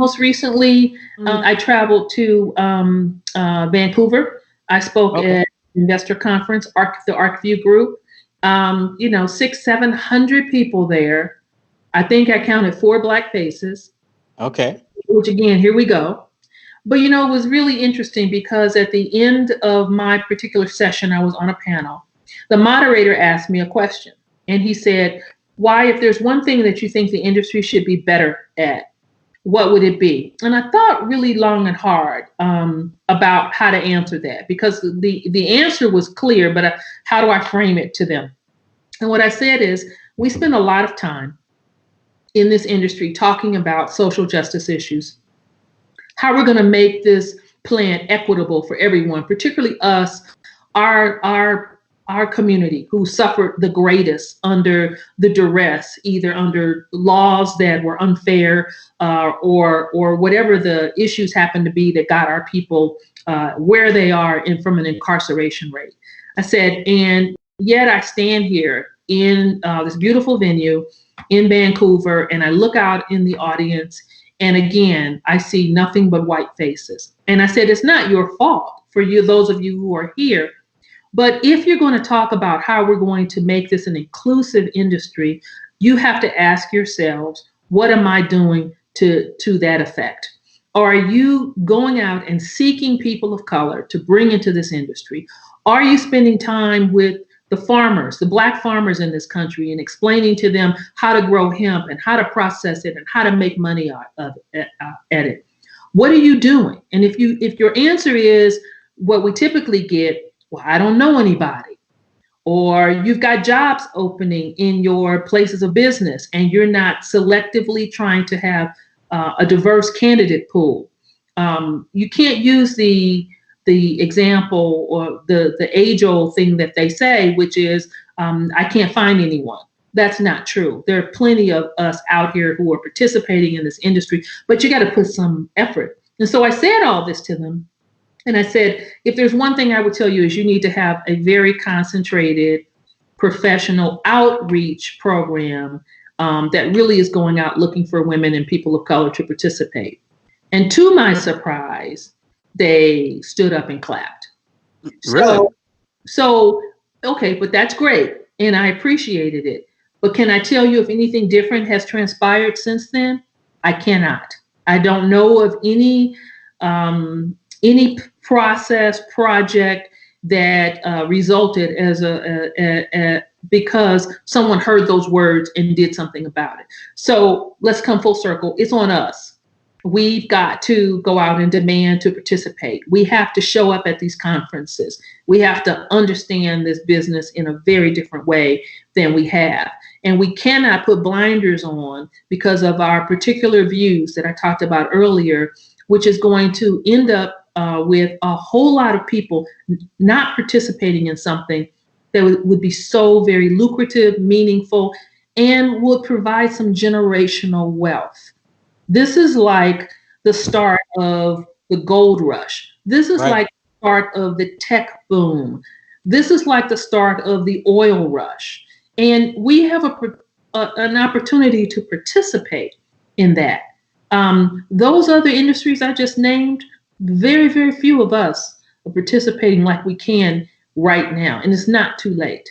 most recently, I traveled to Vancouver. I spoke at investor conference, the ArcView Group. 700 people there. I think I counted 4 Black faces. Okay. Which again, here we go. But it was really interesting because at the end of my particular session, I was on a panel. The moderator asked me a question, and he said, "Why, if there's one thing that you think the industry should be better at, what would it be?" And I thought really long and hard about how to answer that, because the answer was clear, but how do I frame it to them? And what I said is, we spend a lot of time in this industry talking about social justice issues, how we're going to make this plant equitable for everyone, particularly us, our community who suffered the greatest under the duress, either under laws that were unfair or whatever the issues happen to be that got our people where they are from an incarceration rate. I said, and yet I stand here in this beautiful venue in Vancouver, and I look out in the audience, and again, I see nothing but white faces. And I said, it's not your fault for you, those of you who are here. But if you're going to talk about how we're going to make this an inclusive industry, you have to ask yourselves, what am I doing to that effect? Or are you going out and seeking people of color to bring into this industry? Are you spending time with the farmers, the Black farmers in this country, and explaining to them how to grow hemp and how to process it and how to make money at it? What are you doing? And if your answer is what we typically get, well, I don't know anybody, or you've got jobs opening in your places of business and you're not selectively trying to have a diverse candidate pool. You can't use the example or the age-old thing that they say, which is, I can't find anyone. That's not true. There are plenty of us out here who are participating in this industry, but you got to put some effort. And so I said all this to them. And I said, if there's one thing I would tell you is you need to have a very concentrated professional outreach program that really is going out looking for women and people of color to participate. And to my surprise, they stood up and clapped. Really? So, okay, but that's great. And I appreciated it. But can I tell you if anything different has transpired since then? I cannot. I don't know of any project that resulted as because someone heard those words and did something about it. So let's come full circle. It's on us. We've got to go out and demand to participate. We have to show up at these conferences. We have to understand this business in a very different way than we have. And we cannot put blinders on because of our particular views that I talked about earlier, which is going to end up with a whole lot of people not participating in something that would be so very lucrative, meaningful, and would provide some generational wealth. This is like the start of the gold rush. This is like the start of the tech boom. This is like the start of the oil rush. And we have an opportunity to participate in that. Those other industries I just named, very, very few of us are participating like we can right now, and it's not too late.